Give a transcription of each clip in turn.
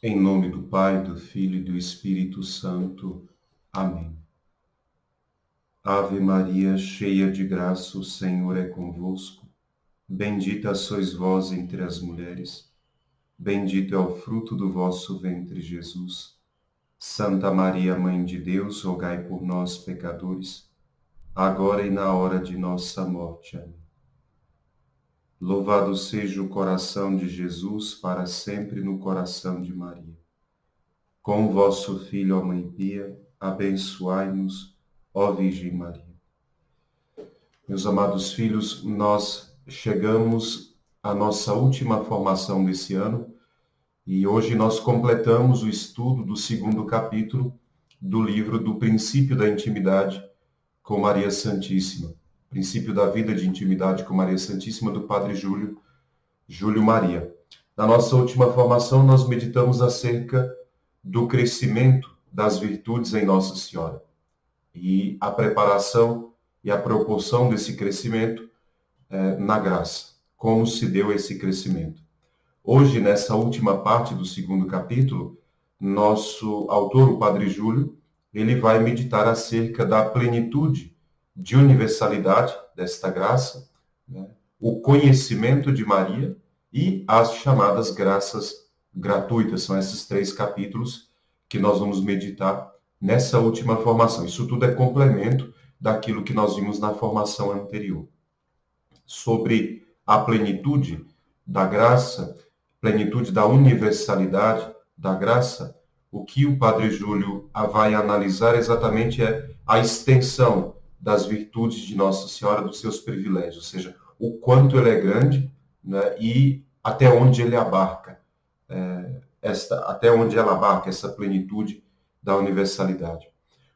Em nome do Pai, do Filho e do Espírito Santo. Amém. Ave Maria, cheia de graça, o Senhor é convosco. Bendita sois vós entre as mulheres. Bendito é o fruto do vosso ventre, Jesus. Santa Maria, Mãe de Deus, rogai por nós, pecadores, agora e na hora de nossa morte. Amém. Louvado seja o coração de Jesus, para sempre no coração de Maria. Com o vosso Filho, ó Mãe Pia, abençoai-nos, ó Virgem Maria. Meus amados filhos, nós chegamos à nossa última formação desse ano e hoje nós completamos o estudo do segundo capítulo do livro do Princípio da Intimidade com Maria Santíssima. Princípio da Vida de Intimidade com Maria Santíssima, do Padre Júlio Maria. Na nossa última formação, nós meditamos acerca do crescimento das virtudes em Nossa Senhora e a preparação e a proporção desse crescimento na graça. Como se deu esse crescimento? Hoje, nessa última parte do segundo capítulo, nosso autor, o Padre Júlio, ele vai meditar acerca da plenitude de universalidade desta graça, né? O conhecimento de Maria e as chamadas graças gratuitas. São esses 3 capítulos que nós vamos meditar nessa última formação. Isso tudo é complemento daquilo que nós vimos na formação anterior. Sobre a plenitude da graça, plenitude da universalidade da graça, o que o Padre Júlio vai analisar exatamente é a extensão das virtudes de Nossa Senhora, dos seus privilégios, ou seja, o quanto ele é grande, né, e até onde ele abarca, até onde ela abarca essa plenitude da universalidade.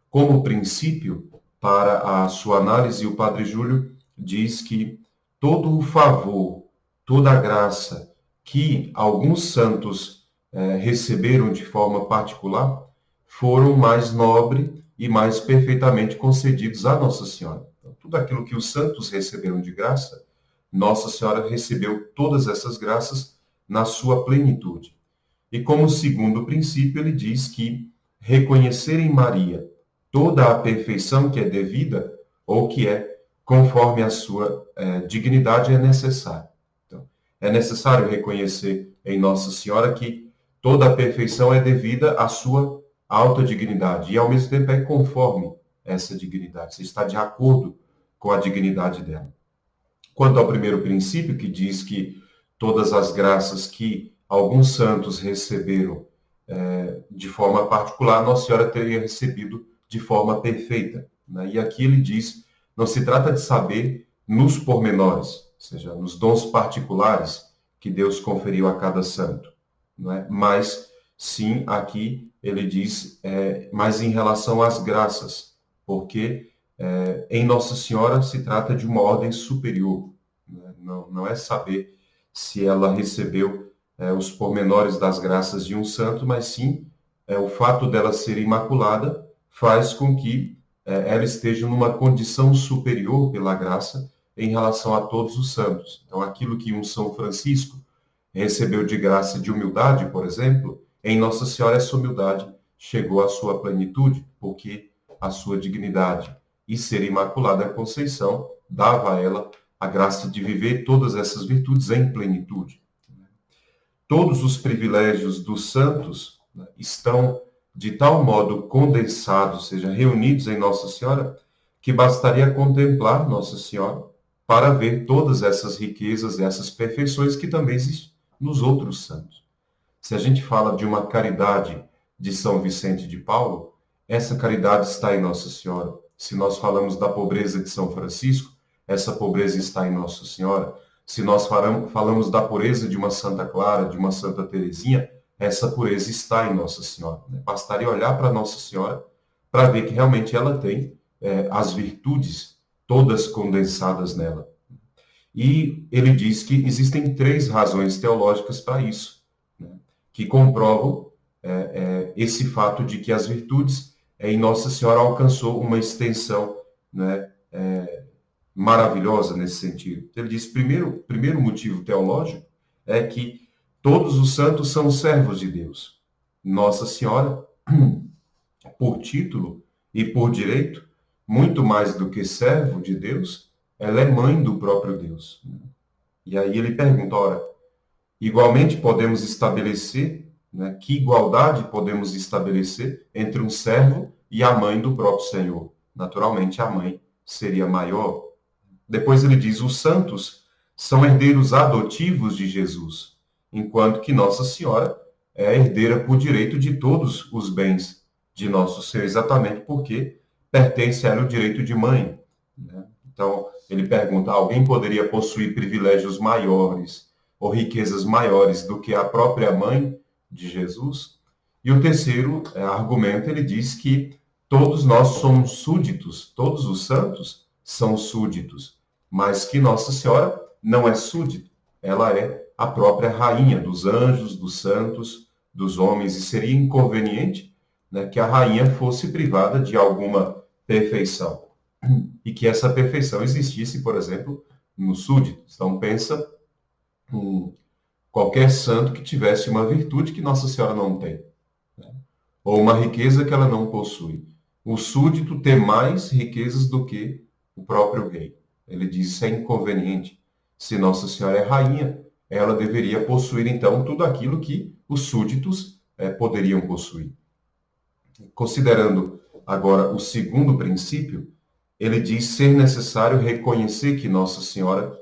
Como princípio, para a sua análise, o Padre Júlio diz que todo o favor, toda a graça que alguns santos receberam de forma particular, foram mais nobre e mais perfeitamente concedidos a Nossa Senhora. Então, tudo aquilo que os santos receberam de graça, Nossa Senhora recebeu todas essas graças na sua plenitude. E como segundo princípio, ele diz que reconhecer em Maria toda a perfeição que é devida ou que é conforme a sua dignidade é necessário. Então, é necessário reconhecer em Nossa Senhora que toda a perfeição é devida à sua alta dignidade e, ao mesmo tempo, é conforme essa dignidade. Você está de acordo com a dignidade dela. Quanto ao primeiro princípio, que diz que todas as graças que alguns santos receberam de forma particular, Nossa Senhora teria recebido de forma perfeita. Né? E aqui ele diz, não se trata de saber nos pormenores, ou seja, nos dons particulares que Deus conferiu a cada santo, não é? Mas sim, aqui ele diz, mas em relação às graças, porque em Nossa Senhora se trata de uma ordem superior, né? Não é saber se ela recebeu os pormenores das graças de um santo, mas sim o fato dela ser imaculada faz com que ela esteja numa condição superior pela graça em relação a todos os santos. Então, aquilo que um São Francisco recebeu de graça de humildade, por exemplo, em Nossa Senhora essa humildade chegou à sua plenitude, porque a sua dignidade e ser imaculada Conceição dava a ela a graça de viver todas essas virtudes em plenitude. Todos os privilégios dos santos, né, estão de tal modo condensados, ou seja, reunidos em Nossa Senhora, que bastaria contemplar Nossa Senhora para ver todas essas riquezas e essas perfeições que também existem nos outros santos. Se a gente fala de uma caridade de São Vicente de Paulo, essa caridade está em Nossa Senhora. Se nós falamos da pobreza de São Francisco, essa pobreza está em Nossa Senhora. Se nós falamos da pureza de uma Santa Clara, de uma Santa Teresinha, essa pureza está em Nossa Senhora. Bastaria olhar para Nossa Senhora para ver que realmente ela tem as virtudes todas condensadas nela. E ele diz que existem 3 razões teológicas para isso, né, que comprovam esse fato de que as virtudes em Nossa Senhora alcançou uma extensão, né, maravilhosa nesse sentido. Ele diz, primeiro motivo teológico é que todos os santos são servos de Deus. Nossa Senhora, por título e por direito, muito mais do que servo de Deus, ela é mãe do próprio Deus. E aí ele pergunta, ora, igualmente podemos estabelecer, né, que igualdade podemos estabelecer entre um servo e a mãe do próprio Senhor? Naturalmente, a mãe seria maior. Depois ele diz, os santos são herdeiros adotivos de Jesus, enquanto que Nossa Senhora é a herdeira por direito de todos os bens de nosso ser, exatamente porque pertence a ela o direito de mãe. Né? Então, ele pergunta, alguém poderia possuir privilégios maiores ou riquezas maiores do que a própria mãe de Jesus? E o terceiro argumento, ele diz que todos nós somos súditos, todos os santos são súditos, mas que Nossa Senhora não é súdita, ela é a própria rainha dos anjos, dos santos, dos homens, e seria inconveniente, né, que a rainha fosse privada de alguma perfeição, e que essa perfeição existisse, por exemplo, nos súditos. Então, pensa em qualquer santo que tivesse uma virtude que Nossa Senhora não tem, né? Ou uma riqueza que ela não possui. O súdito ter mais riquezas do que o próprio rei. Ele diz isso é inconveniente. Se Nossa Senhora é rainha, ela deveria possuir, então, tudo aquilo que os súditos poderiam possuir. Considerando agora o segundo princípio, ele diz ser necessário reconhecer que Nossa Senhora,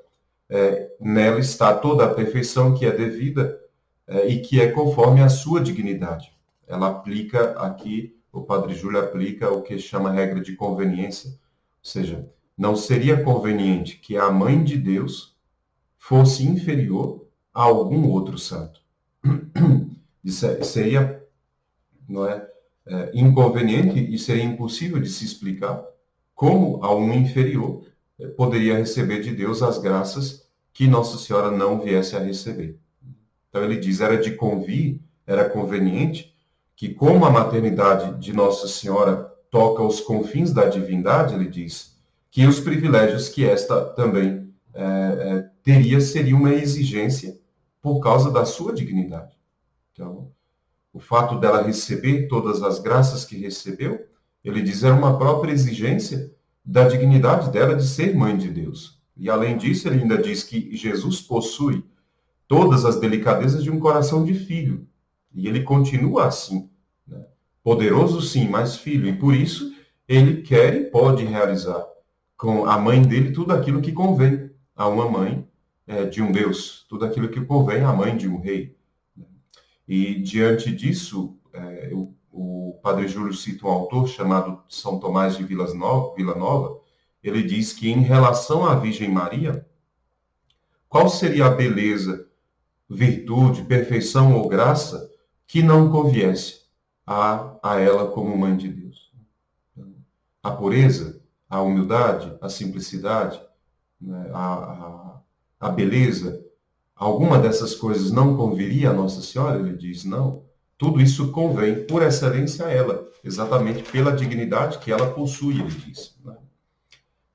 nela está toda a perfeição que é devida e que é conforme a sua dignidade. Ela aplica aqui, o Padre Júlio aplica o que chama regra de conveniência, ou seja, não seria conveniente que a mãe de Deus fosse inferior a algum outro santo. Isso seria, não é, inconveniente e seria impossível de se explicar como a um inferior poderia receber de Deus as graças que Nossa Senhora não viesse a receber. Então ele diz, era conveniente que, como a maternidade de Nossa Senhora toca os confins da divindade, ele diz, que os privilégios que esta também teria seria uma exigência por causa da sua dignidade. Então, o fato dela receber todas as graças que recebeu, ele diz, era uma própria exigência da dignidade dela de ser mãe de Deus. E além disso, ele ainda diz que Jesus possui todas as delicadezas de um coração de filho. E ele continua assim, né? Poderoso sim, mas filho. E por isso, ele quer e pode realizar com a mãe dele tudo aquilo que convém a uma mãe de um Deus, tudo aquilo que convém à mãe de um rei. E diante disso, o Padre Júlio cita um autor chamado São Tomás de Villanova. Ele diz que em relação à Virgem Maria, qual seria a beleza, virtude, perfeição ou graça que não conviesse a ela como mãe de Deus? A pureza, a humildade, a simplicidade, né, a beleza, alguma dessas coisas não conviria a Nossa Senhora? Ele diz, não. Tudo isso convém, por excelência, a ela, exatamente pela dignidade que ela possui, ele diz. Né?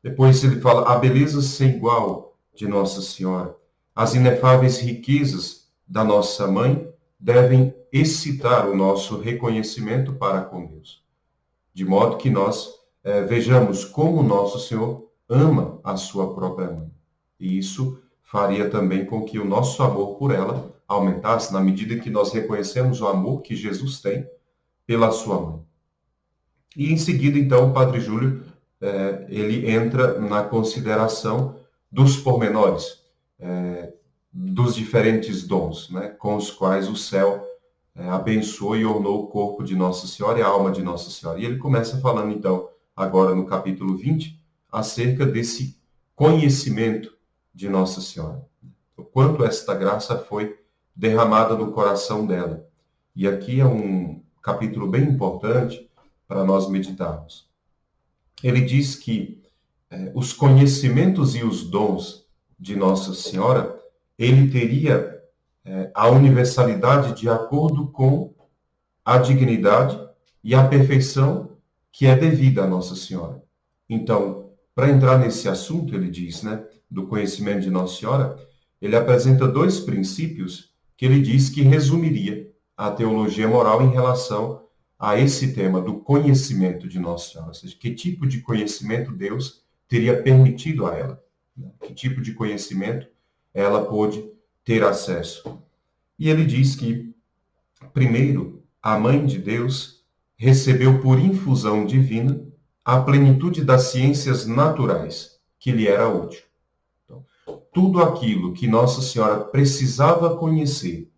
Depois ele fala, a beleza sem igual de Nossa Senhora, as inefáveis riquezas da nossa mãe devem excitar o nosso reconhecimento para com Deus. De modo que nós vejamos como Nosso Senhor ama a sua própria mãe. E isso faria também com que o nosso amor por ela aumentasse na medida em que nós reconhecemos o amor que Jesus tem pela sua mãe. E em seguida, então, o Padre Júlio, ele entra na consideração dos pormenores, dos diferentes dons, né, com os quais o céu abençoou e ornou o corpo de Nossa Senhora e a alma de Nossa Senhora. E ele começa falando, então, agora no capítulo 20, acerca desse conhecimento de Nossa Senhora. O quanto esta graça foi derramada no coração dela. E aqui é um capítulo bem importante para nós meditarmos. Ele diz que os conhecimentos e os dons de Nossa Senhora, ele teria a universalidade de acordo com a dignidade e a perfeição que é devida a Nossa Senhora. Então, para entrar nesse assunto, ele diz, né, do conhecimento de Nossa Senhora, ele apresenta dois princípios que ele diz que resumiria a teologia moral em relação a esse tema do conhecimento de Nossa Senhora, ou seja, que tipo de conhecimento Deus teria permitido a ela, né? Que tipo de conhecimento ela pôde ter acesso. E ele diz que, primeiro, a Mãe de Deus recebeu por infusão divina a plenitude das ciências naturais, que lhe era útil. Então, tudo aquilo que Nossa Senhora precisava conhecer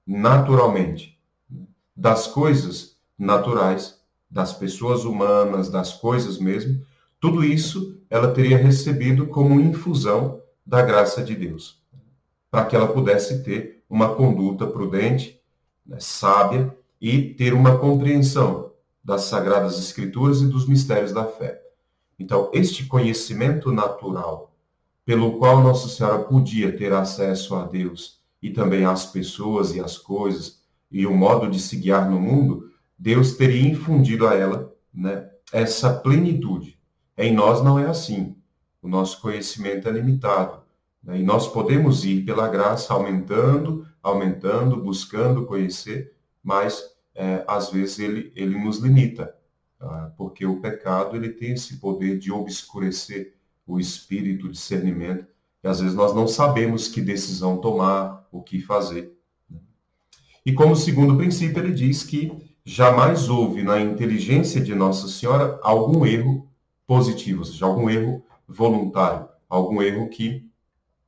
naturalmente, das coisas naturais, das pessoas humanas, das coisas mesmo, tudo isso ela teria recebido como infusão da graça de Deus, para que ela pudesse ter uma conduta prudente, né, sábia, e ter uma compreensão das Sagradas Escrituras e dos mistérios da fé. Então, este conhecimento natural, pelo qual Nossa Senhora podia ter acesso a Deus e também às pessoas e às coisas e o modo de se guiar no mundo, Deus teria infundido a ela, né, essa plenitude. Em nós não é assim. O nosso conhecimento é limitado, né, e nós podemos ir pela graça aumentando, buscando conhecer, mas às vezes ele nos limita, porque o pecado ele tem esse poder de obscurecer o espírito, o discernimento, e às vezes nós não sabemos que decisão tomar, o que fazer. E como segundo princípio, ele diz que jamais houve na inteligência de Nossa Senhora algum erro positivo, ou seja, algum erro voluntário, algum erro que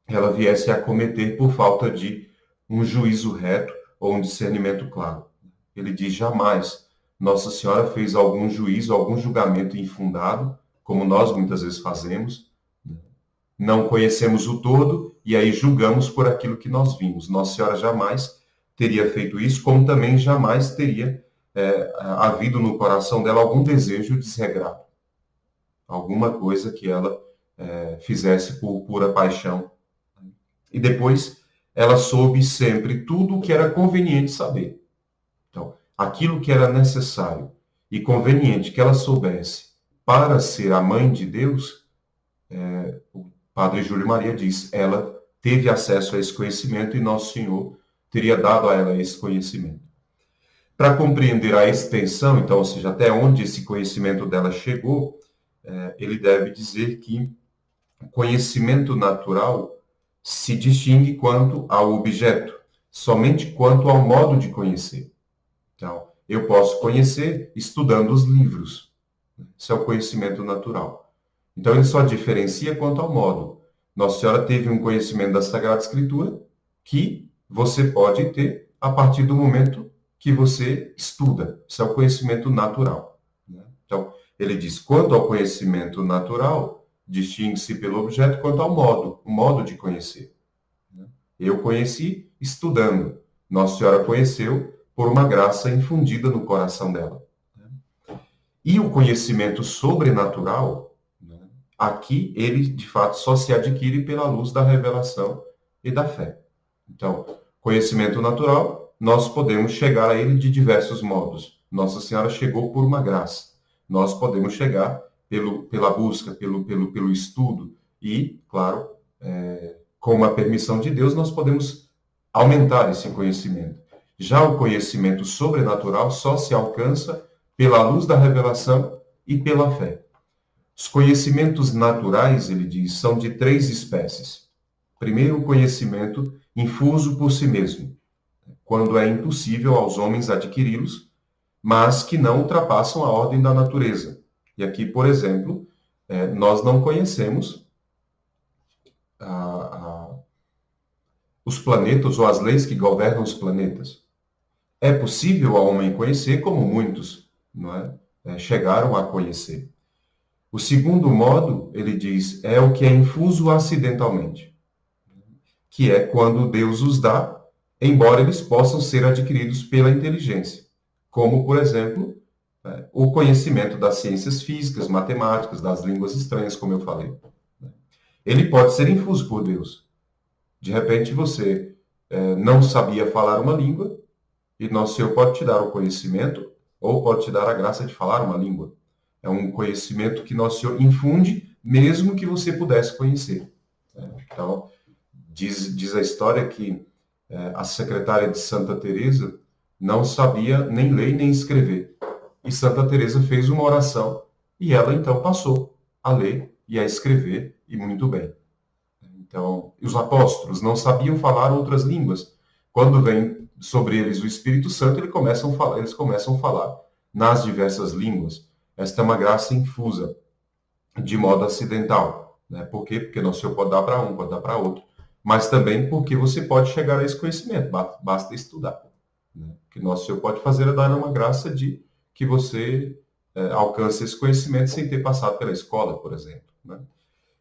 ela viesse a cometer por falta de um juízo reto ou um discernimento claro. Ele diz jamais Nossa Senhora fez algum juízo, algum julgamento infundado, como nós muitas vezes fazemos. Não conhecemos o todo e aí julgamos por aquilo que nós vimos. Nossa Senhora jamais teria feito isso, como também jamais teria havido no coração dela algum desejo desregrado. Alguma coisa que ela fizesse por pura paixão. E depois ela soube sempre tudo o que era conveniente saber. Então, aquilo que era necessário e conveniente que ela soubesse para ser a mãe de Deus, o Padre Júlio Maria diz, ela teve acesso a esse conhecimento e Nosso Senhor teria dado a ela esse conhecimento. Para compreender a extensão, então, ou seja, até onde esse conhecimento dela chegou, ele deve dizer que o conhecimento natural se distingue quanto ao objeto, somente quanto ao modo de conhecer. Então, eu posso conhecer estudando os livros. Isso é o conhecimento natural. Então, ele só diferencia quanto ao modo. Nossa Senhora teve um conhecimento da Sagrada Escritura que você pode ter a partir do momento que você estuda. Isso é o conhecimento natural. Então, ele diz, quanto ao conhecimento natural, distingue-se pelo objeto quanto ao modo, o modo de conhecer. Eu conheci estudando. Nossa Senhora conheceu por uma graça infundida no coração dela. E o conhecimento sobrenatural, aqui ele de fato só se adquire pela luz da revelação e da fé. Então, conhecimento natural, nós podemos chegar a ele de diversos modos. Nossa Senhora chegou por uma graça. Nós podemos chegar pela busca, pelo estudo e, claro, com a permissão de Deus, nós podemos aumentar esse conhecimento. Já o conhecimento sobrenatural só se alcança pela luz da revelação e pela fé. Os conhecimentos naturais, ele diz, são de 3 espécies. Primeiro, o conhecimento infuso por si mesmo, quando é impossível aos homens adquiri-los, mas que não ultrapassam a ordem da natureza. E aqui, por exemplo, nós não conhecemos os planetas ou as leis que governam os planetas. É possível ao homem conhecer, como muitos chegaram a conhecer. O segundo modo, ele diz, é o que é infuso acidentalmente, que é quando Deus os dá, embora eles possam ser adquiridos pela inteligência, como, por exemplo, o conhecimento das ciências físicas, matemáticas, das línguas estranhas, como eu falei. Ele pode ser infuso por Deus. De repente você não sabia falar uma língua, e Nosso Senhor pode te dar o conhecimento, ou pode te dar a graça de falar uma língua. É um conhecimento que Nosso Senhor infunde, mesmo que você pudesse conhecer. Então, diz a história que a secretária de Santa Teresa não sabia nem ler nem escrever. E Santa Teresa fez uma oração e ela então passou a ler e a escrever, e muito bem. Então, os apóstolos não sabiam falar outras línguas. Quando vem sobre eles o Espírito Santo, eles começam a falar nas diversas línguas. Esta é uma graça infusa, de modo acidental. Né? Por quê? Porque Nosso Senhor pode dar para um, pode dar para outro. Mas também porque você pode chegar a esse conhecimento, basta estudar. Né? O que Nosso Senhor pode fazer é dar uma graça de que você alcance esse conhecimento sem ter passado pela escola, por exemplo. Né?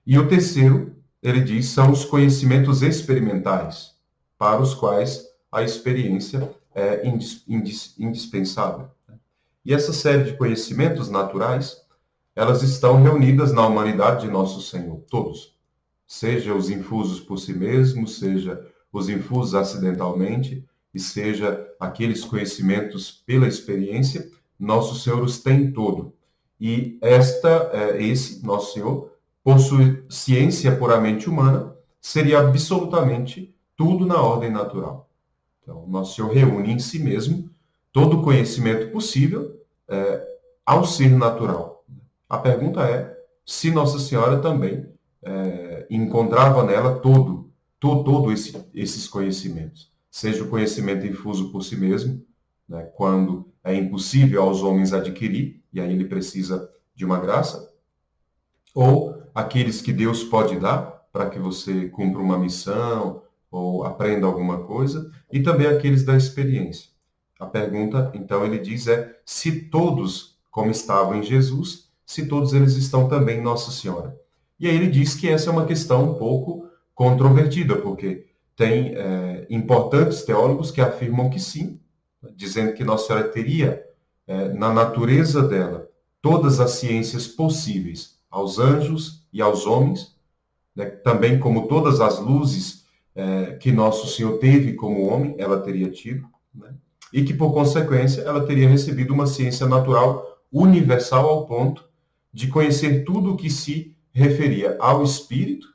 E o terceiro, ele diz, são os conhecimentos experimentais, para os quais a experiência é indispensável. E essa série de conhecimentos naturais, elas estão reunidas na humanidade de Nosso Senhor, todos. Seja os infusos por si mesmos, seja os infusos acidentalmente, e seja aqueles conhecimentos pela experiência, Nosso Senhor os tem todo. E esse, Nosso Senhor, por sua ciência puramente humana, seria absolutamente tudo na ordem natural. Então, Nosso Senhor reúne em si mesmo todo o conhecimento possível ao ser natural. A pergunta é se Nossa Senhora também encontrava nela esses conhecimentos. Seja o conhecimento infuso por si mesmo, né, quando é impossível aos homens adquirir, e aí ele precisa de uma graça, ou aqueles que Deus pode dar para que você cumpra uma missão ou aprenda alguma coisa, e também aqueles da experiência. A pergunta, então, ele diz se todos, como estavam em Jesus, se todos eles estão também em Nossa Senhora. E aí ele diz que essa é uma questão um pouco controvertida, porque tem importantes teólogos que afirmam que sim, dizendo que Nossa Senhora teria na natureza dela todas as ciências possíveis aos anjos e aos homens, né? Também como todas as luzes que Nosso Senhor teve como homem, ela teria tido, né? E que, por consequência, ela teria recebido uma ciência natural universal ao ponto de conhecer tudo o que se referia ao espírito,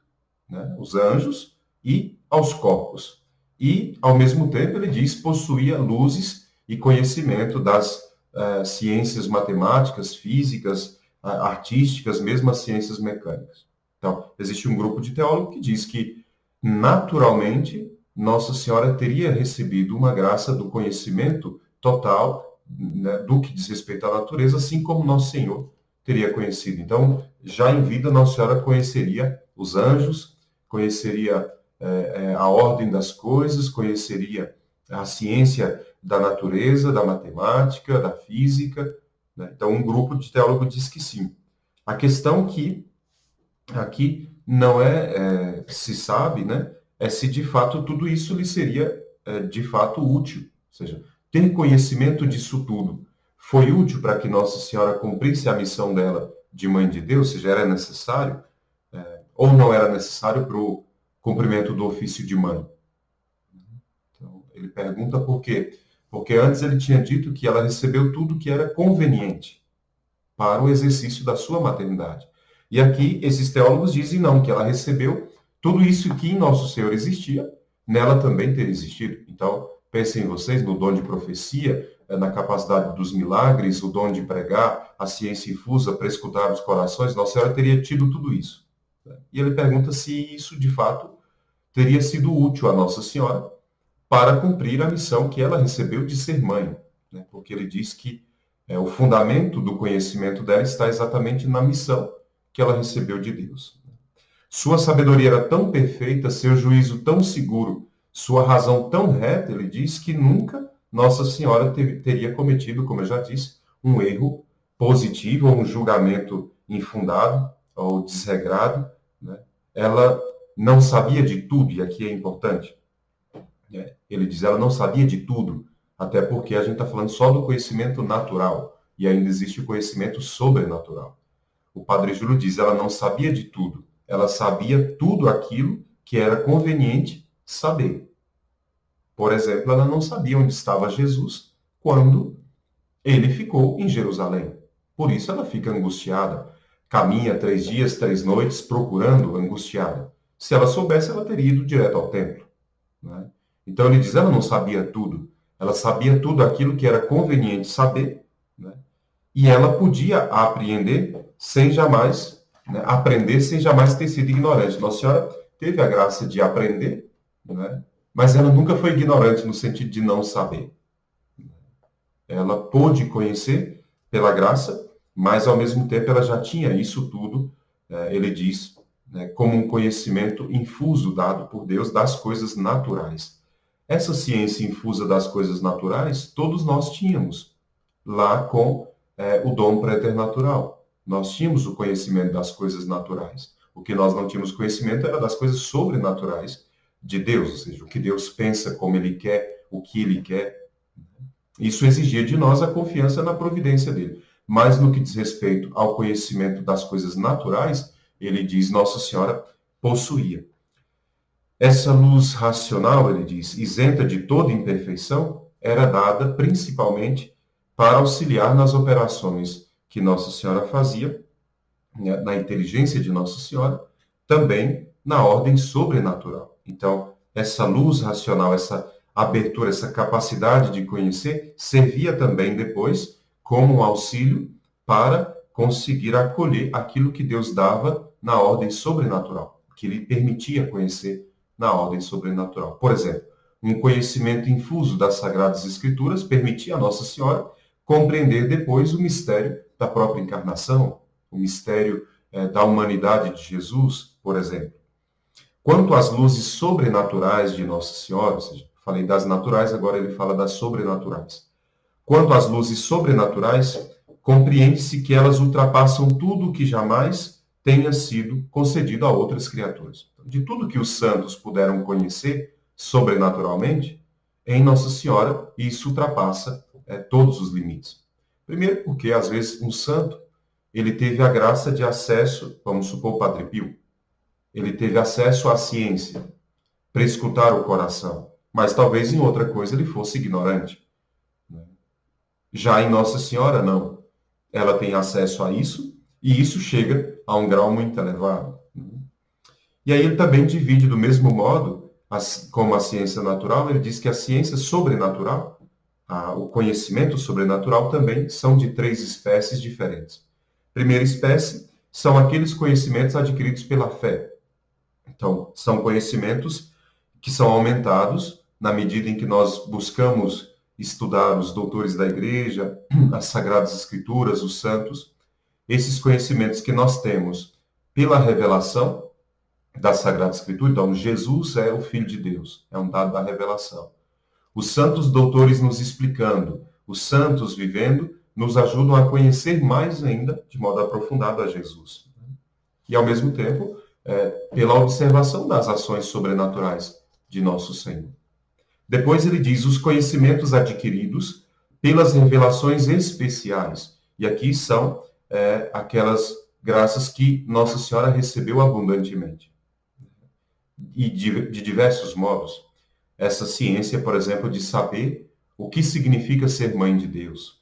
né? Os anjos, e aos corpos. E, ao mesmo tempo, ele diz, possuía luzes e conhecimento das ciências matemáticas, físicas, artísticas, mesmo as ciências mecânicas. Então, existe um grupo de teólogos que diz que, naturalmente, Nossa Senhora teria recebido uma graça do conhecimento total, né, do que diz respeito à natureza, assim como Nosso Senhor teria conhecido. Então, já em vida, Nossa Senhora conheceria os anjos, conheceria a ordem das coisas, conheceria a ciência da natureza, da matemática, da física. Né? Então, um grupo de teólogos diz que sim. A questão que aqui não se sabe, né, é se de fato tudo isso lhe seria de fato útil. Ou seja, ter conhecimento disso tudo foi útil para que Nossa Senhora cumprisse a missão dela de Mãe de Deus, ou seja, era necessário, ou não era necessário para o cumprimento do ofício de mãe. Então, ele pergunta por quê? Porque antes ele tinha dito que ela recebeu tudo que era conveniente para o exercício da sua maternidade. E aqui esses teólogos dizem não, que ela recebeu tudo isso que em Nosso Senhor existia, nela também ter existido. Então, pensem vocês no dom de profecia, na capacidade dos milagres, o dom de pregar, a ciência infusa para escutar os corações, Nossa Senhora teria tido tudo isso. E ele pergunta se isso, de fato, teria sido útil a Nossa Senhora para cumprir a missão que ela recebeu de ser mãe. Né? Porque ele diz que o fundamento do conhecimento dela está exatamente na missão que ela recebeu de Deus. Sua sabedoria era tão perfeita, seu juízo tão seguro, sua razão tão reta, ele diz que nunca Nossa Senhora teria cometido, como eu já disse, um erro positivo ou um julgamento infundado ou desregrado. Né? Ela não sabia de tudo, e aqui é importante. Ele diz, ela não sabia de tudo, até porque a gente está falando só do conhecimento natural, e ainda existe o conhecimento sobrenatural. O Padre Júlio diz, ela não sabia de tudo, ela sabia tudo aquilo que era conveniente saber. Por exemplo, ela não sabia onde estava Jesus quando ele ficou em Jerusalém. Por isso ela fica angustiada, caminha 3 dias, 3 noites, procurando, angustiada. Se ela soubesse, ela teria ido direto ao templo. Né? Então ele diz, ela não sabia tudo. Ela sabia tudo aquilo que era conveniente saber, né? E ela podia apreender sem jamais, né, aprender sem jamais ter sido ignorante. Nossa Senhora teve a graça de aprender, né? Mas ela nunca foi ignorante no sentido de não saber. Ela pôde conhecer pela graça, mas ao mesmo tempo ela já tinha isso tudo, ele diz, né, como um conhecimento infuso dado por Deus das coisas naturais. Essa ciência infusa das coisas naturais, todos nós tínhamos lá com o dom preternatural. Nós tínhamos o conhecimento das coisas naturais. O que nós não tínhamos conhecimento era das coisas sobrenaturais de Deus, ou seja, o que Deus pensa, como Ele quer, o que Ele quer. Isso exigia de nós a confiança na providência dele. Mas no que diz respeito ao conhecimento das coisas naturais, ele diz Nossa Senhora possuía. Essa luz racional, ele diz, isenta de toda imperfeição, era dada principalmente para auxiliar nas operações que Nossa Senhora fazia, né, na inteligência de Nossa Senhora, também na ordem sobrenatural. Então, essa luz racional, essa abertura, essa capacidade de conhecer, servia também depois como um auxílio para conseguir acolher aquilo que Deus dava na ordem sobrenatural, que lhe permitia conhecer na ordem sobrenatural. Por exemplo, um conhecimento infuso das Sagradas Escrituras permitia a Nossa Senhora compreender depois o mistério da própria encarnação, o mistério da humanidade de Jesus, por exemplo. Quanto às luzes sobrenaturais de Nossa Senhora, ou seja, falei das naturais, agora ele fala das sobrenaturais. Quanto às luzes sobrenaturais, compreende-se que elas ultrapassam tudo o que jamais tenha sido concedido a outras criaturas. De tudo que os santos puderam conhecer sobrenaturalmente, em Nossa Senhora, isso ultrapassa todos os limites. Primeiro porque, às vezes, um santo, ele teve a graça de acesso, vamos supor o Padre Pio, ele teve acesso à ciência, para escutar o coração, mas talvez em outra coisa ele fosse ignorante. Já em Nossa Senhora, não. Ela tem acesso a isso, e isso chega a um grau muito elevado. E aí ele também divide do mesmo modo, como a ciência natural, ele diz que a ciência sobrenatural, o conhecimento sobrenatural também são de 3 espécies diferentes. Primeira espécie são aqueles conhecimentos adquiridos pela fé. Então, são conhecimentos que são aumentados na medida em que nós buscamos estudar os doutores da Igreja, as Sagradas Escrituras, os santos. Esses conhecimentos que nós temos pela revelação da Sagrada Escritura, então Jesus é o Filho de Deus, é um dado da revelação. Os santos doutores nos explicando, os santos vivendo, nos ajudam a conhecer mais ainda, de modo aprofundado, a Jesus. E, ao mesmo tempo, pela observação das ações sobrenaturais de nosso Senhor. Depois ele diz os conhecimentos adquiridos pelas revelações especiais. E aqui são aquelas graças que Nossa Senhora recebeu abundantemente. E de diversos modos. Essa ciência, por exemplo, de saber o que significa ser mãe de Deus.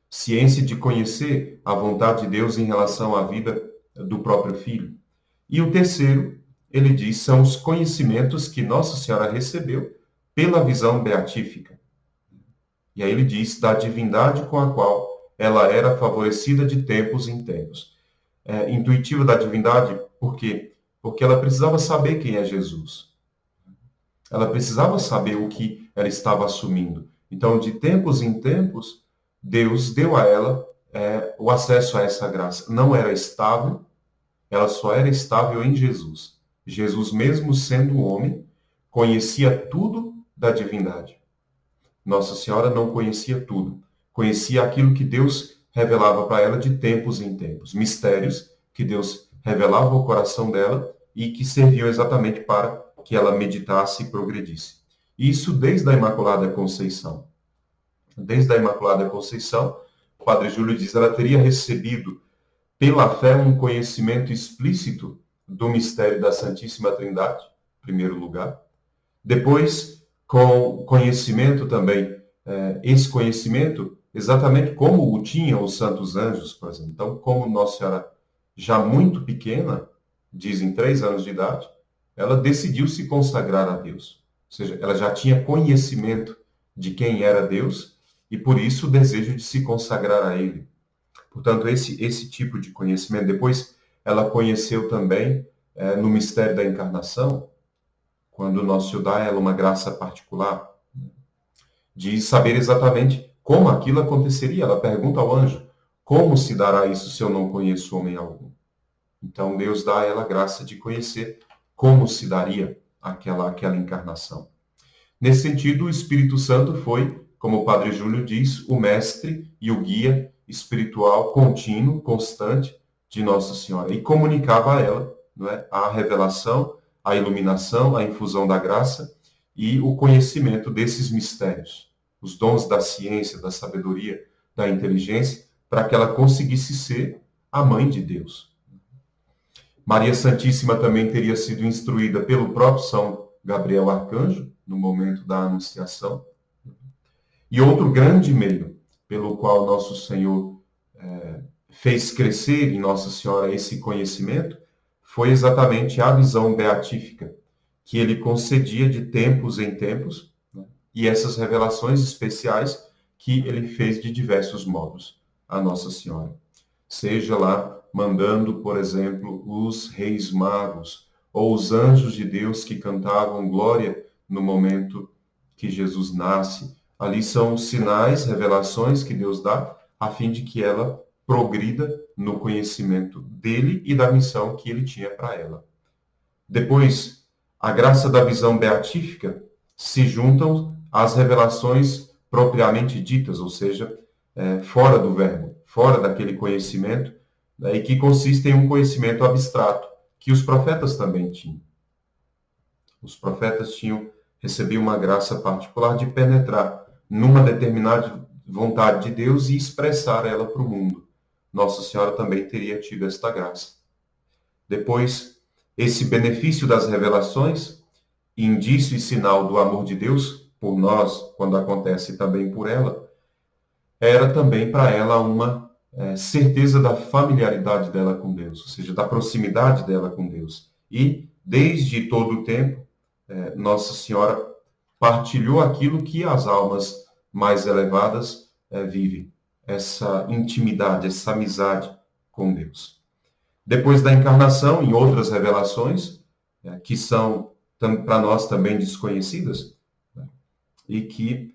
Ciência de conhecer a vontade de Deus em relação à vida do próprio Filho. E o terceiro, ele diz, são os conhecimentos que Nossa Senhora recebeu pela visão beatífica. E aí ele diz da divindade com a qual ela era favorecida de tempos em tempos. Intuitiva da divindade, por quê? Porque ela precisava saber quem é Jesus. Ela precisava saber o que ela estava assumindo. Então, de tempos em tempos, Deus deu a ela o acesso a essa graça. Não era estável, ela só era estável em Jesus. Jesus, mesmo sendo homem, conhecia tudo da divindade. Nossa Senhora não conhecia tudo. Conhecia aquilo que Deus revelava para ela de tempos em tempos. Mistérios que Deus revelava ao coração dela e que serviam exatamente para que ela meditasse e progredisse. Isso desde a Imaculada Conceição. Desde a Imaculada Conceição, o Padre Júlio diz que ela teria recebido pela fé um conhecimento explícito do mistério da Santíssima Trindade, em primeiro lugar. Depois, com conhecimento também, esse conhecimento, exatamente como o tinham os santos anjos, por exemplo. Então, como Nossa Senhora, já muito pequena, dizem 3 anos de idade, ela decidiu se consagrar a Deus. Ou seja, ela já tinha conhecimento de quem era Deus e, por isso, o desejo de se consagrar a Ele. Portanto, esse tipo de conhecimento. Depois, ela conheceu também, no mistério da encarnação, quando o nosso Senhor dá a ela uma graça particular, de saber exatamente como aquilo aconteceria. Ela pergunta ao anjo, como se dará isso se eu não conheço homem algum? Então, Deus dá a ela a graça de conhecer como se daria aquela encarnação. Nesse sentido, o Espírito Santo foi, como o Padre Júlio diz, o mestre e o guia espiritual contínuo, constante de Nossa Senhora, e comunicava a ela, não é, a revelação, a iluminação, a infusão da graça e o conhecimento desses mistérios, os dons da ciência, da sabedoria, da inteligência, para que ela conseguisse ser a mãe de Deus. Maria Santíssima também teria sido instruída pelo próprio São Gabriel Arcanjo, no momento da Anunciação. E outro grande meio pelo qual Nosso Senhor fez crescer em Nossa Senhora esse conhecimento foi exatamente a visão beatífica que ele concedia de tempos em tempos, né? E essas revelações especiais que ele fez de diversos modos a Nossa Senhora. Seja lá mandando, por exemplo, os reis magos ou os anjos de Deus que cantavam glória no momento que Jesus nasce. Ali são sinais, revelações que Deus dá a fim de que ela progrida no conhecimento dele e da missão que ele tinha para ela. Depois, a graça da visão beatífica se juntam às revelações propriamente ditas, ou seja, fora do verbo, fora daquele conhecimento, né, e que consiste em um conhecimento abstrato, que os profetas também tinham. Os profetas recebiam uma graça particular de penetrar numa determinada vontade de Deus e expressar ela para o mundo. Nossa Senhora também teria tido esta graça. Depois, esse benefício das revelações, indício e sinal do amor de Deus por nós, quando acontece também por ela, era também para ela uma certeza da familiaridade dela com Deus, ou seja, da proximidade dela com Deus. E, desde todo o tempo, Nossa Senhora partilhou aquilo que as almas mais elevadas vivem, essa intimidade, essa amizade com Deus. Depois da encarnação, em outras revelações, que são para nós também desconhecidas, né, e que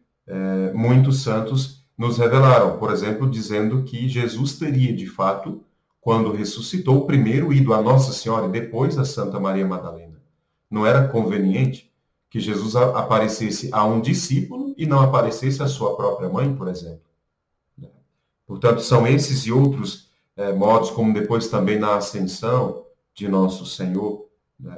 muitos santos nos revelaram, por exemplo, dizendo que Jesus teria, de fato, quando ressuscitou, primeiro ido a Nossa Senhora e depois a Santa Maria Madalena. Não era conveniente que Jesus aparecesse a um discípulo e não aparecesse a sua própria mãe, por exemplo. Portanto, são esses e outros modos, como depois também na ascensão de Nosso Senhor.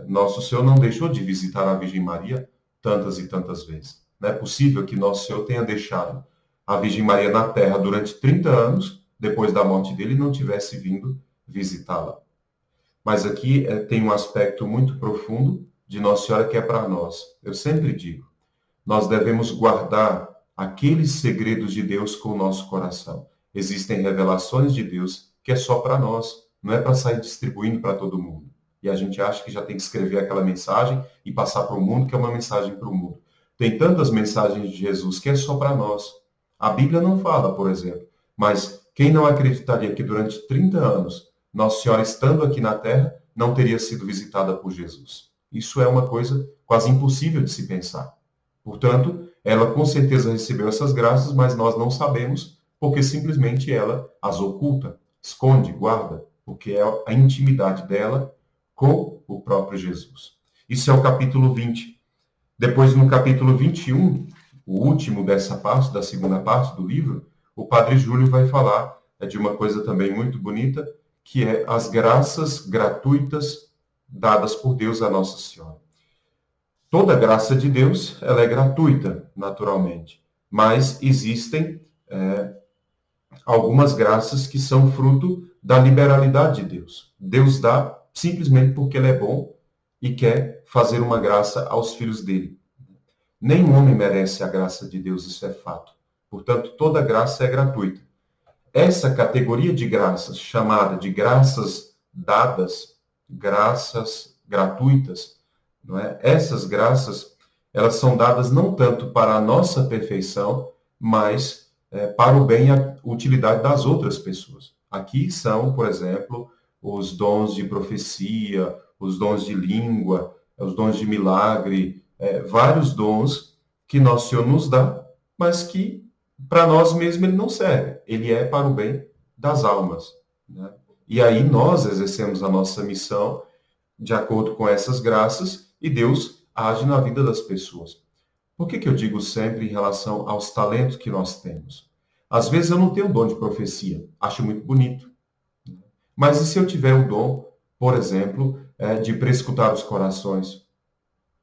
Nosso Senhor não deixou de visitar a Virgem Maria tantas e tantas vezes. Não é possível que Nosso Senhor tenha deixado a Virgem Maria na Terra durante 30 anos, depois da morte dele, e não tivesse vindo visitá-la. Mas aqui tem um aspecto muito profundo de Nossa Senhora que é para nós. Eu sempre digo, nós devemos guardar aqueles segredos de Deus com o nosso coração. Existem revelações de Deus que é só para nós, não é para sair distribuindo para todo mundo. E a gente acha que já tem que escrever aquela mensagem e passar para o mundo, que é uma mensagem para o mundo. Tem tantas mensagens de Jesus que é só para nós. A Bíblia não fala, por exemplo, mas quem não acreditaria que durante 30 anos Nossa Senhora, estando aqui na Terra, não teria sido visitada por Jesus? Isso é uma coisa quase impossível de se pensar. Portanto, ela com certeza recebeu essas graças, mas nós não sabemos, porque simplesmente ela as oculta, esconde, guarda, porque é a intimidade dela com o próprio Jesus. Isso é o capítulo 20. Depois, no capítulo 21, o último dessa parte, da segunda parte do livro, o Padre Júlio vai falar de uma coisa também muito bonita, que é as graças gratuitas dadas por Deus a Nossa Senhora. Toda graça de Deus, ela é gratuita, naturalmente, mas existem algumas graças que são fruto da liberalidade de Deus. Deus dá simplesmente porque Ele é bom e quer fazer uma graça aos filhos dele. Nenhum homem merece a graça de Deus, isso é fato. Portanto, toda graça é gratuita. Essa categoria de graças, chamada de graças dadas, graças gratuitas, não é? Essas graças, elas são dadas não tanto para a nossa perfeição, mas para o bem e a utilidade das outras pessoas. Aqui são, por exemplo, os dons de profecia, os dons de língua, os dons de milagre, vários dons que Nosso Senhor nos dá, mas que para nós mesmos ele não serve. Ele é para o bem das almas, né? E aí nós exercemos a nossa missão de acordo com essas graças e Deus age na vida das pessoas. Por que eu digo sempre em relação aos talentos que nós temos? Às vezes eu não tenho o dom de profecia, acho muito bonito. Mas e se eu tiver o dom, por exemplo, de prescutar os corações?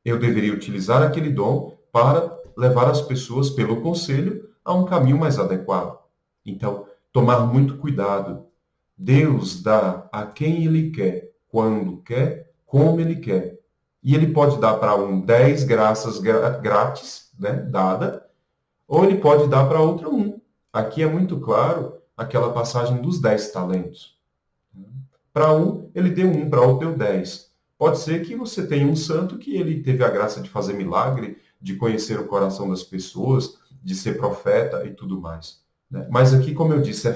Eu deveria utilizar aquele dom para levar as pessoas pelo conselho a um caminho mais adequado. Então, tomar muito cuidado. Deus dá a quem Ele quer, quando quer, como Ele quer. E Ele pode dar para um 10 graças grátis, né, dada, ou Ele pode dar para outro um. Aqui é muito claro aquela passagem dos 10 talentos. Para um, Ele deu um, para outro deu 10. Pode ser que você tenha um santo que ele teve a graça de fazer milagre, de conhecer o coração das pessoas, de ser profeta e tudo mais, né? Mas aqui, como eu disse,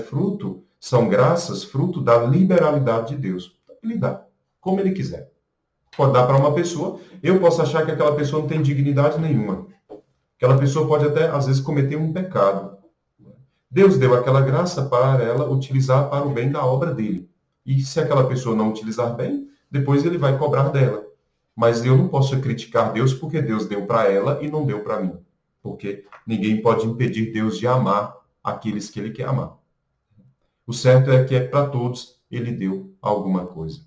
são graças, fruto da liberalidade de Deus. Ele dá, como ele quiser. Pode dar para uma pessoa, eu posso achar que aquela pessoa não tem dignidade nenhuma. Aquela pessoa pode até, às vezes, cometer um pecado. Deus deu aquela graça para ela utilizar para o bem da obra dele. E se aquela pessoa não utilizar bem, depois ele vai cobrar dela. Mas eu não posso criticar Deus porque Deus deu para ela e não deu para mim. Porque ninguém pode impedir Deus de amar aqueles que ele quer amar. O certo é que para todos ele deu alguma coisa.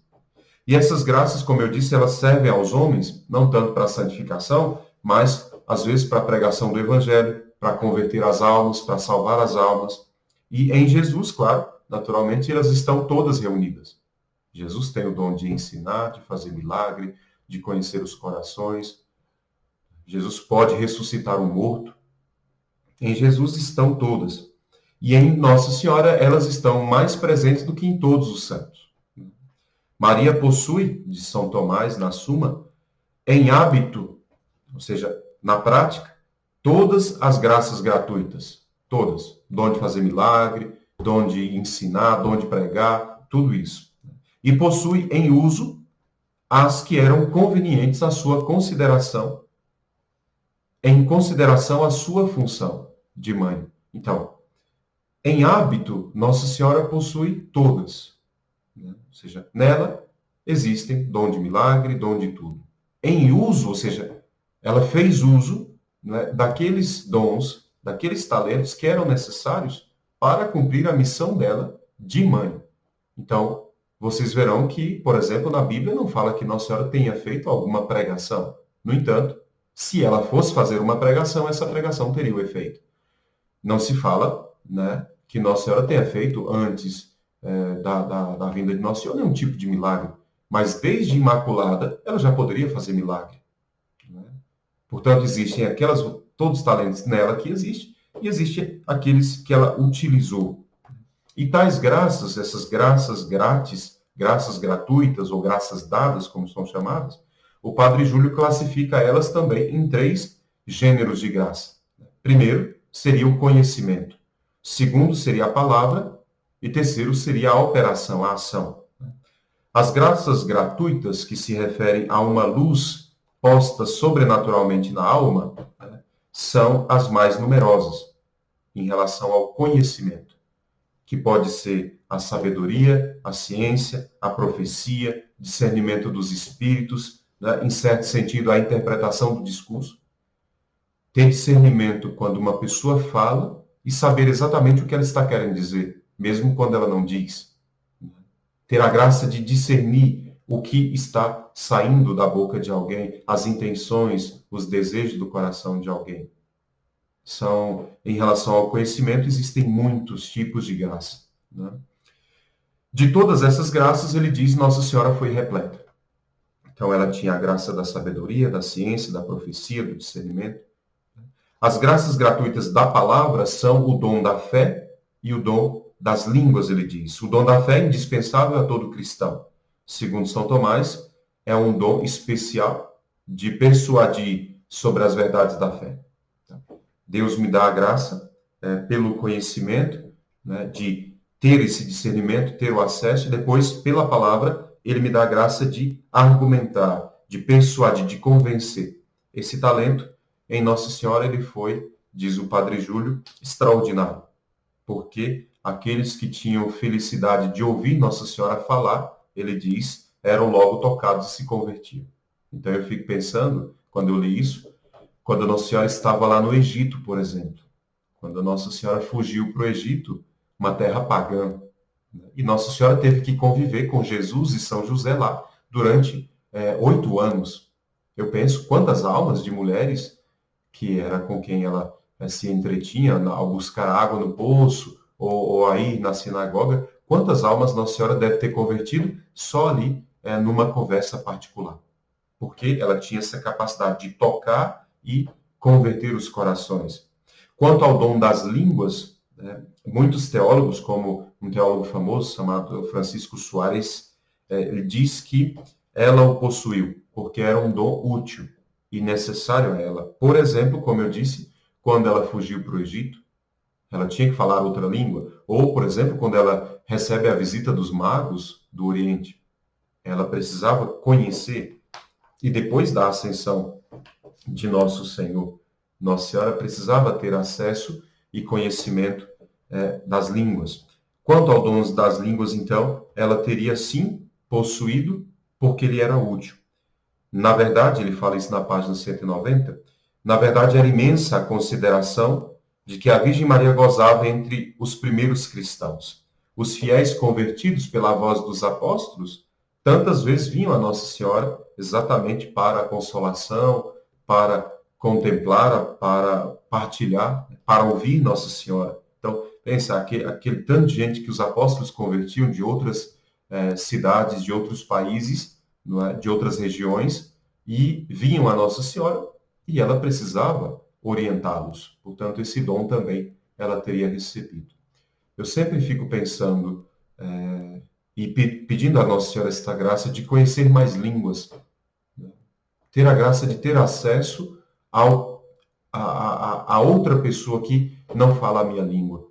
E essas graças, como eu disse, elas servem aos homens, não tanto para a santificação, mas às vezes para a pregação do evangelho, para converter as almas, para salvar as almas. E em Jesus, claro, naturalmente, elas estão todas reunidas. Jesus tem o dom de ensinar, de fazer milagre, de conhecer os corações. Jesus pode ressuscitar o morto. Em Jesus estão todas. E em Nossa Senhora, elas estão mais presentes do que em todos os santos. Maria possui, de São Tomás, na Suma, em hábito, ou seja, na prática, todas as graças gratuitas. Todas. Dom de fazer milagre, dom de ensinar, dom de pregar, tudo isso. E possui em uso as que eram convenientes à sua consideração, em consideração à sua função de mãe. Então, em hábito, Nossa Senhora possui todas, né? Ou seja, nela existem dom de milagre, dom de tudo. Em uso, ou seja, ela fez uso, né, daqueles dons, daqueles talentos que eram necessários para cumprir a missão dela de mãe. Então, vocês verão que, por exemplo, na Bíblia não fala que Nossa Senhora tenha feito alguma pregação. No entanto, se ela fosse fazer uma pregação, essa pregação teria o efeito. Não se fala, né, que Nossa Senhora tenha feito antes da vinda de Nossa Senhora nenhum tipo de milagre. Mas desde Imaculada, ela já poderia fazer milagre, né? Portanto, existem todos os talentos nela que existem, e existem aqueles que ela utilizou. E tais graças, essas graças grátis, graças gratuitas ou graças dadas, como são chamadas, o Padre Júlio classifica elas também em 3 gêneros de graça. Primeiro, seria o conhecimento. Segundo, seria a palavra. E terceiro, seria a operação, a ação. As graças gratuitas, que se referem a uma luz posta sobrenaturalmente na alma, são as mais numerosas em relação ao conhecimento, que pode ser a sabedoria, a ciência, a profecia, discernimento dos espíritos, né? Em certo sentido, a interpretação do discurso. Ter discernimento quando uma pessoa fala e saber exatamente o que ela está querendo dizer, mesmo quando ela não diz. Ter a graça de discernir o que está saindo da boca de alguém, as intenções, os desejos do coração de alguém. Em relação ao conhecimento, existem muitos tipos de graça, né? De todas essas graças, ele diz, Nossa Senhora foi repleta. Então, ela tinha a graça da sabedoria, da ciência, da profecia, do discernimento. As graças gratuitas da palavra são o dom da fé e o dom das línguas, ele diz. O dom da fé é indispensável a todo cristão. Segundo São Tomás, é um dom especial de persuadir sobre as verdades da fé. Deus me dá a graça, pelo conhecimento, né, de ter esse discernimento, ter o acesso, e depois, pela palavra, ele me dá a graça de argumentar, de persuadir, de convencer. Esse talento, em Nossa Senhora, ele foi, diz o Padre Júlio, extraordinário. Porque aqueles que tinham felicidade de ouvir Nossa Senhora falar, ele diz, eram logo tocados e se convertiam. Então eu fico pensando, quando eu li isso, quando Nossa Senhora estava lá no Egito, por exemplo. Quando Nossa Senhora fugiu para o Egito, uma terra pagã, e Nossa Senhora teve que conviver com Jesus e São José lá durante 8 anos. Eu penso quantas almas de mulheres que era com quem ela se entretinha ao buscar água no poço ou aí na sinagoga, quantas almas Nossa Senhora deve ter convertido só ali numa conversa particular. Porque ela tinha essa capacidade de tocar e converter os corações. Quanto ao dom das línguas, muitos teólogos, como um teólogo famoso chamado Francisco Soares, ele diz que ela o possuiu, porque era um dom útil e necessário a ela. Por exemplo, como eu disse, quando ela fugiu para o Egito, ela tinha que falar outra língua. Ou, por exemplo, quando ela recebe a visita dos magos do Oriente, ela precisava conhecer. E depois da ascensão de Nosso Senhor, Nossa Senhora precisava ter acesso e conhecimento das línguas. Quanto ao dom das línguas, então, ela teria sim possuído, porque ele era útil. Na verdade, ele fala isso na página 190, na verdade era imensa a consideração de que a Virgem Maria gozava entre os primeiros cristãos. Os fiéis convertidos pela voz dos apóstolos, tantas vezes vinham a Nossa Senhora exatamente para a consolação, para contemplar, para partilhar, para ouvir Nossa Senhora. Então, pensa, aquele tanto de gente que os apóstolos convertiam de outras cidades, de outros países, de outras regiões, e vinham a Nossa Senhora, e ela precisava orientá-los. Portanto, esse dom também ela teria recebido. Eu sempre fico pensando e pedindo a Nossa Senhora esta graça de conhecer mais línguas, né? Ter a graça de ter acesso a outra pessoa que não fala a minha língua.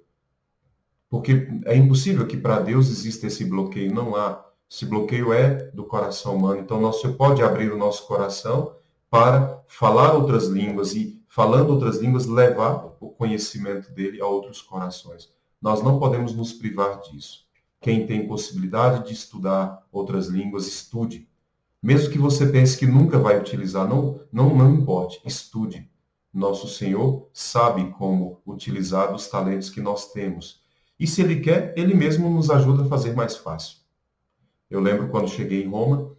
Porque é impossível que para Deus exista esse bloqueio, não há. Esse bloqueio é do coração humano. Então, Nosso Senhor pode abrir o nosso coração para falar outras línguas e, falando outras línguas, levar o conhecimento dele a outros corações. Nós não podemos nos privar disso. Quem tem possibilidade de estudar outras línguas, estude. Mesmo que você pense que nunca vai utilizar, não importe, estude. Nosso Senhor sabe como utilizar os talentos que nós temos. E se Ele quer, Ele mesmo nos ajuda a fazer mais fácil. Eu lembro quando cheguei em Roma,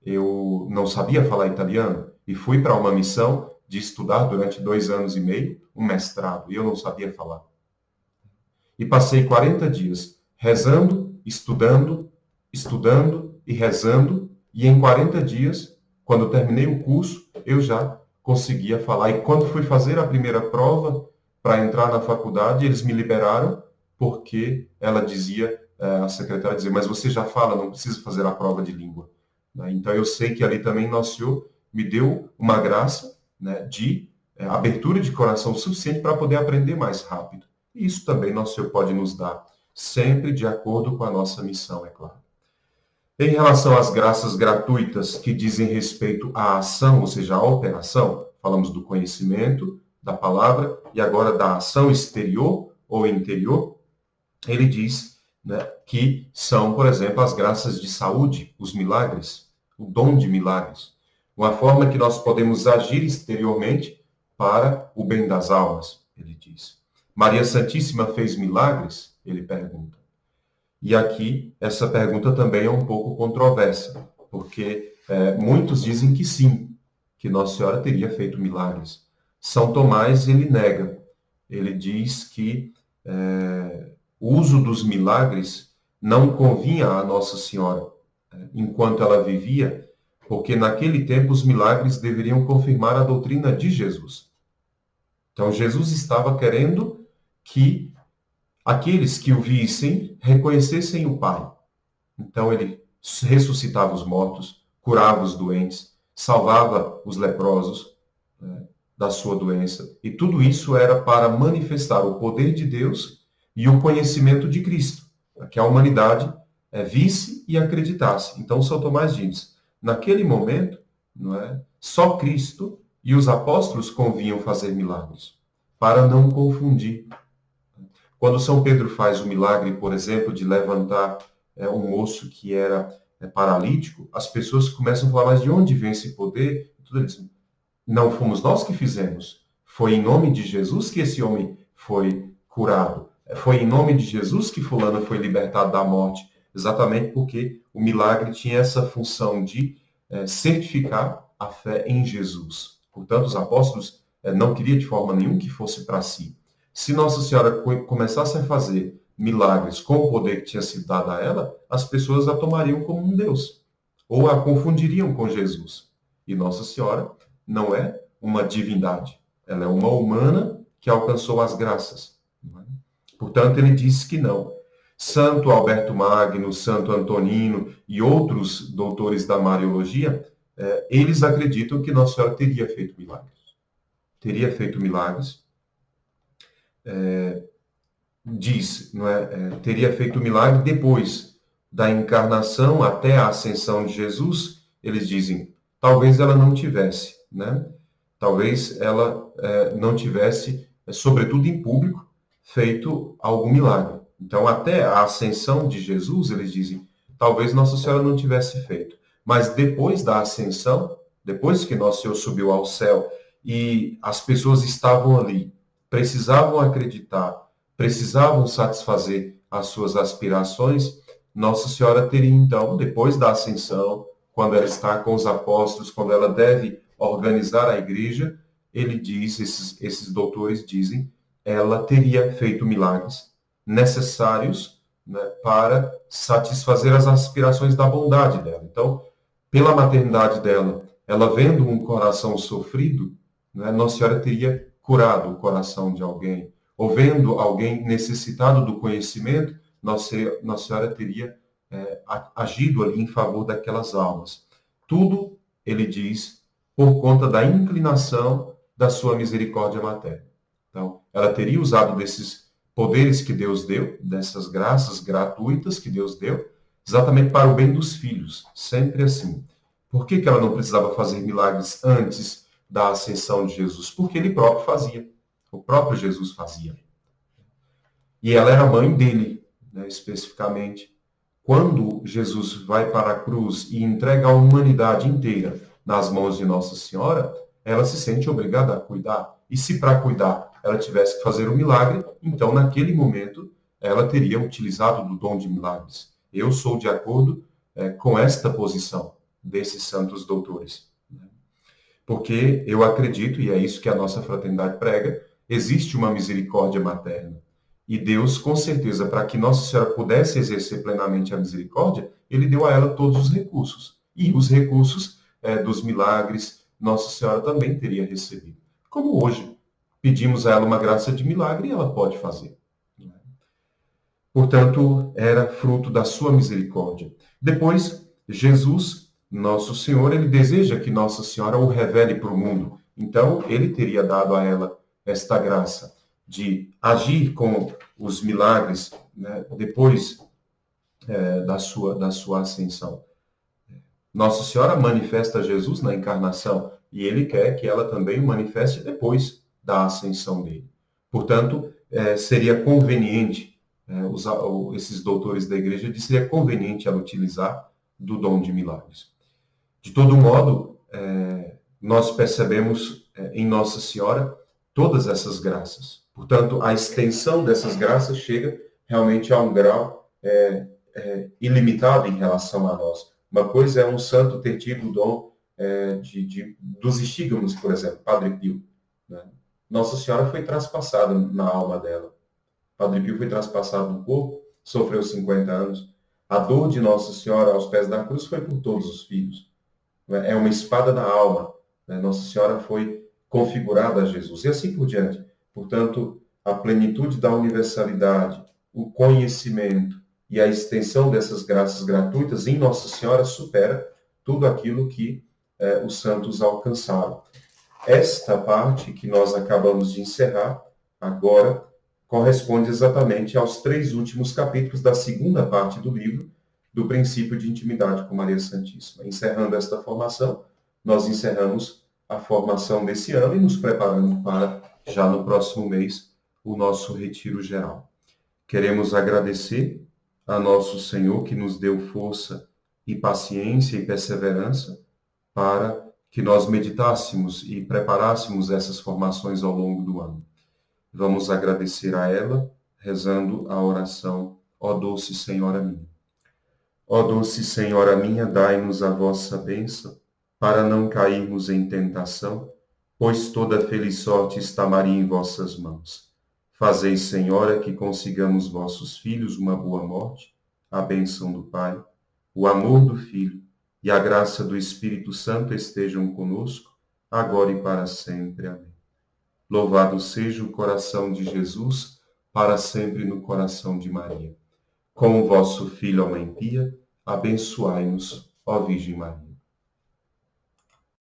eu não sabia falar italiano e fui para uma missão de estudar durante 2 anos e meio, um mestrado, e eu não sabia falar. E passei 40 dias rezando, estudando e rezando, e em 40 dias, quando eu terminei o curso, eu já conseguia falar. E quando fui fazer a primeira prova para entrar na faculdade, eles me liberaram, porque ela dizia, a secretária dizia, mas você já fala, não precisa fazer a prova de língua. Então eu sei que ali também Nosso Senhor me deu uma graça, né, de abertura de coração suficiente para poder aprender mais rápido. E isso também Nosso Senhor pode nos dar, sempre de acordo com a nossa missão, é claro. Em relação às graças gratuitas que dizem respeito à ação, ou seja, à operação, falamos do conhecimento, da palavra, e agora da ação exterior ou interior, ele diz, né, que são, por exemplo, as graças de saúde, os milagres, o dom de milagres. Uma forma que nós podemos agir exteriormente para o bem das almas, ele diz. Maria Santíssima fez milagres? Ele pergunta. E aqui, essa pergunta também é um pouco controversa, porque muitos dizem que sim, que Nossa Senhora teria feito milagres. São Tomás, ele nega. Ele diz que o uso dos milagres não convinha a Nossa Senhora enquanto ela vivia, porque naquele tempo os milagres deveriam confirmar a doutrina de Jesus. Então, Jesus estava querendo que aqueles que o vissem reconhecessem o Pai. Então, ele ressuscitava os mortos, curava os doentes, salvava os leprosos, da sua doença. E tudo isso era para manifestar o poder de Deus e o conhecimento de Cristo, para que a humanidade visse e acreditasse. Então, São Tomás diz, naquele momento, não é, só Cristo e os apóstolos convinham fazer milagres, para não confundir. Quando São Pedro faz o milagre, por exemplo, de levantar um moço que era paralítico, as pessoas começam a falar, mas de onde vem esse poder? Tudo isso. Não fomos nós que fizemos. Foi em nome de Jesus que esse homem foi curado. Foi em nome de Jesus que fulano foi libertado da morte. Exatamente porque o milagre tinha essa função de certificar a fé em Jesus. Portanto, os apóstolos não queriam de forma nenhuma que fosse para si. Se Nossa Senhora começasse a fazer milagres com o poder que tinha sido dado a ela, as pessoas a tomariam como um Deus, ou a confundiriam com Jesus. E Nossa Senhora não é uma divindade, ela é uma humana que alcançou as graças. Portanto, ele disse que não. Santo Alberto Magno, Santo Antonino e outros doutores da Mariologia, eles acreditam que Nossa Senhora teria feito milagres. Teria feito milagres. Diz, não é? Teria feito milagre depois da encarnação até a ascensão de Jesus. Eles dizem, talvez ela não tivesse, né? Talvez ela não tivesse, sobretudo em público, feito algum milagre. Então, até a ascensão de Jesus, eles dizem, talvez Nossa Senhora não tivesse feito. Mas depois da ascensão, depois que Nosso Senhor subiu ao céu e as pessoas estavam ali, precisavam acreditar, precisavam satisfazer as suas aspirações, Nossa Senhora teria então, depois da ascensão, quando ela está com os apóstolos, quando ela deve organizar a igreja, ele diz, esses doutores dizem, ela teria feito milagres necessários, né, para satisfazer as aspirações da bondade dela. Então, pela maternidade dela, ela vendo um coração sofrido, né, Nossa Senhora teria curado o coração de alguém. Ou vendo alguém necessitado do conhecimento, Nossa Senhora teria agido ali em favor daquelas almas. Tudo, ele diz, por conta da inclinação da sua misericórdia materna. Então, ela teria usado desses poderes que Deus deu, dessas graças gratuitas que Deus deu, exatamente para o bem dos filhos, sempre assim. Por que ela não precisava fazer milagres antes da ascensão de Jesus? Porque ele próprio fazia. O próprio Jesus fazia. E ela era mãe dele, né, especificamente. Quando Jesus vai para a cruz e entrega a humanidade inteira nas mãos de Nossa Senhora, ela se sente obrigada a cuidar. E se para cuidar ela tivesse que fazer um milagre, então naquele momento ela teria utilizado do dom de milagres. Eu sou de acordo com esta posição desses santos doutores. Porque eu acredito, e é isso que a nossa fraternidade prega, existe uma misericórdia materna. E Deus, com certeza, para que Nossa Senhora pudesse exercer plenamente a misericórdia, ele deu a ela todos os recursos. E os recursos dos milagres, Nossa Senhora também teria recebido. Como hoje, pedimos a ela uma graça de milagre e ela pode fazer. Portanto, era fruto da sua misericórdia. Depois, Jesus, Nosso Senhor, ele deseja que Nossa Senhora o revele para o mundo. Então, ele teria dado a ela esta graça de agir com os milagres, né, depois da sua ascensão. Nossa Senhora manifesta Jesus na encarnação e ele quer que ela também o manifeste depois da ascensão dele. Portanto, seria conveniente, esses doutores da igreja dizem, seria conveniente ela utilizar do dom de milagres. De todo modo, nós percebemos em Nossa Senhora todas essas graças. Portanto, a extensão dessas graças chega realmente a um grau ilimitado em relação a nós. Uma coisa é um santo ter tido o dom dos estígmos, por exemplo, Padre Pio. Né? Nossa Senhora foi traspassada na alma dela. Padre Pio foi traspassado no corpo, sofreu 50 anos. A dor de Nossa Senhora aos pés da cruz foi por todos os filhos. É uma espada da alma. Né? Nossa Senhora foi configurada a Jesus. E assim por diante. Portanto, a plenitude da universalidade, o conhecimento e a extensão dessas graças gratuitas em Nossa Senhora supera tudo aquilo que os santos alcançaram. Esta parte que nós acabamos de encerrar agora corresponde exatamente aos 3 últimos capítulos da segunda parte do livro, do princípio de intimidade com Maria Santíssima. Encerrando esta formação, nós encerramos a formação desse ano e nos preparando para, já no próximo mês, o nosso retiro geral. Queremos agradecer a nosso Senhor que nos deu força e paciência e perseverança para que nós meditássemos e preparássemos essas formações ao longo do ano. Vamos agradecer a ela, rezando a oração: Ó doce Senhora minha. Ó doce Senhora minha, dai-nos a vossa bênção, para não cairmos em tentação, pois toda feliz sorte está, Maria, em vossas mãos. Fazei, Senhora, que consigamos vossos filhos uma boa morte, a bênção do Pai, o amor do Filho e a graça do Espírito Santo estejam conosco, agora e para sempre. Amém. Louvado seja o coração de Jesus, para sempre no coração de Maria. Com o vosso Filho, ó Mãe Pia, abençoai-nos, ó Virgem Maria.